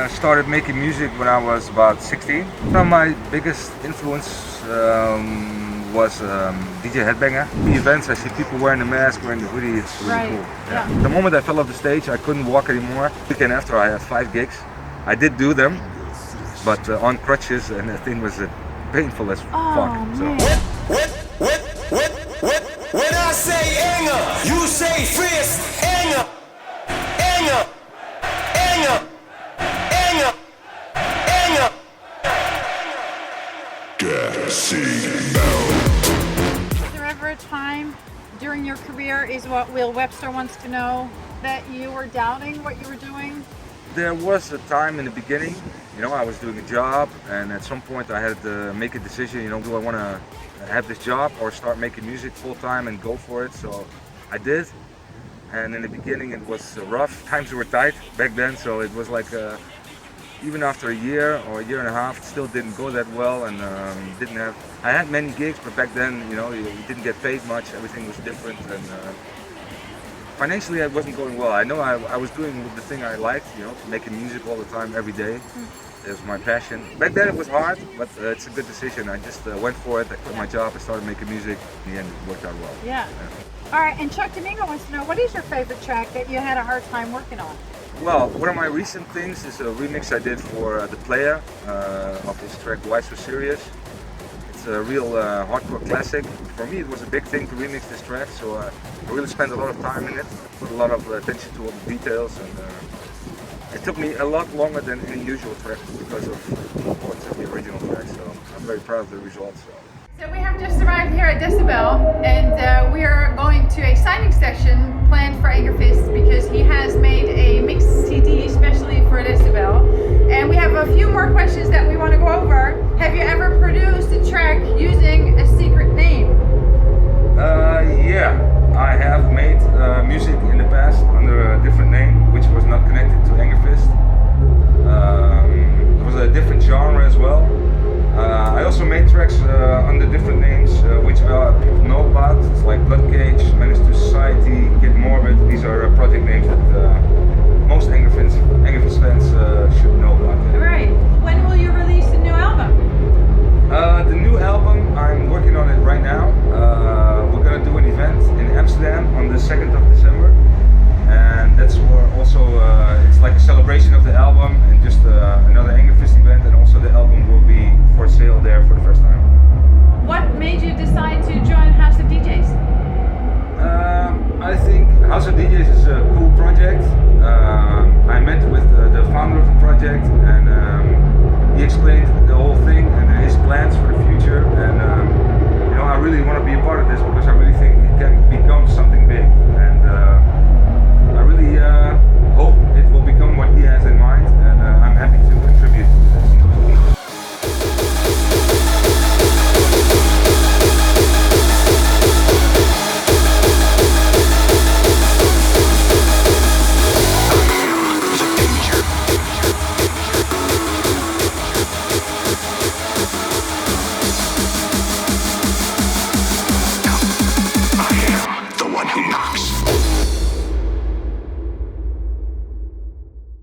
started making music when I was about 16. Some of my biggest influence was DJ Headbanger. The events, I see people wearing the mask, wearing the hoodie, it's really cool. Yeah. The moment I fell off the stage, I couldn't walk anymore. The weekend after, I had 5 gigs. I did do them, but on crutches, and the thing was painful as fuck. Man. When I say anger, you say fierce. Anger, anger, anger, anger, anger. Was there ever a time during your career, is what Will Webster wants to know, that you were doubting what you were doing? There was a time in the beginning, I was doing a job, and at some point I had to make a decision, do I want to have this job or start making music full time and go for it? So I did, and in the beginning it was rough. Times were tight back then, so it was like even after a year or a year and a half, it still didn't go that well, and I had many gigs, but back then, you didn't get paid much, everything was different, and financially, it wasn't going well. I know I was doing the thing I liked, making music all the time, every day. It was my passion. Back then it was hard, but it's a good decision. I just went for it. I quit my job. I started making music. In the end, it worked out well. Yeah. All right, and Chuck Domingo wants to know, what is your favorite track that you had a hard time working on? Well, one of my recent things is a remix I did for The Player of his track Why So Serious. It's a real hardcore classic. For me, it was a big thing to remix this track, so I really spent a lot of time in it, put a lot of attention to all the details, and it took me a lot longer than any usual track because of the importance of the original track, so I'm very proud of the results. So we have just arrived here at Decibel, and we are going to a signing session planned for Angerfist because he has made a mixed CD especially for Decibel. And we have a few more questions that we want to go over. Have you ever produced a track using a secret name? Yeah, I have made music in the past under a different name, which was not connected to Angerfist. It was a different genre as well. I also made tracks under different names, which people know about. It's like Blood Cage, Menace to Society, Get Morbid. These are project names that most Angerfist fans should know about. Right. When will you release the new album? The new album, I'm working on it right now. We're gonna do an event in Amsterdam on the 2nd of December. And that's where also, it's like a celebration of the album and just another Angerfist event, and also the album will be for sale there for the first time. What made you decide to join House of DJs? I think House of DJs is a cool project.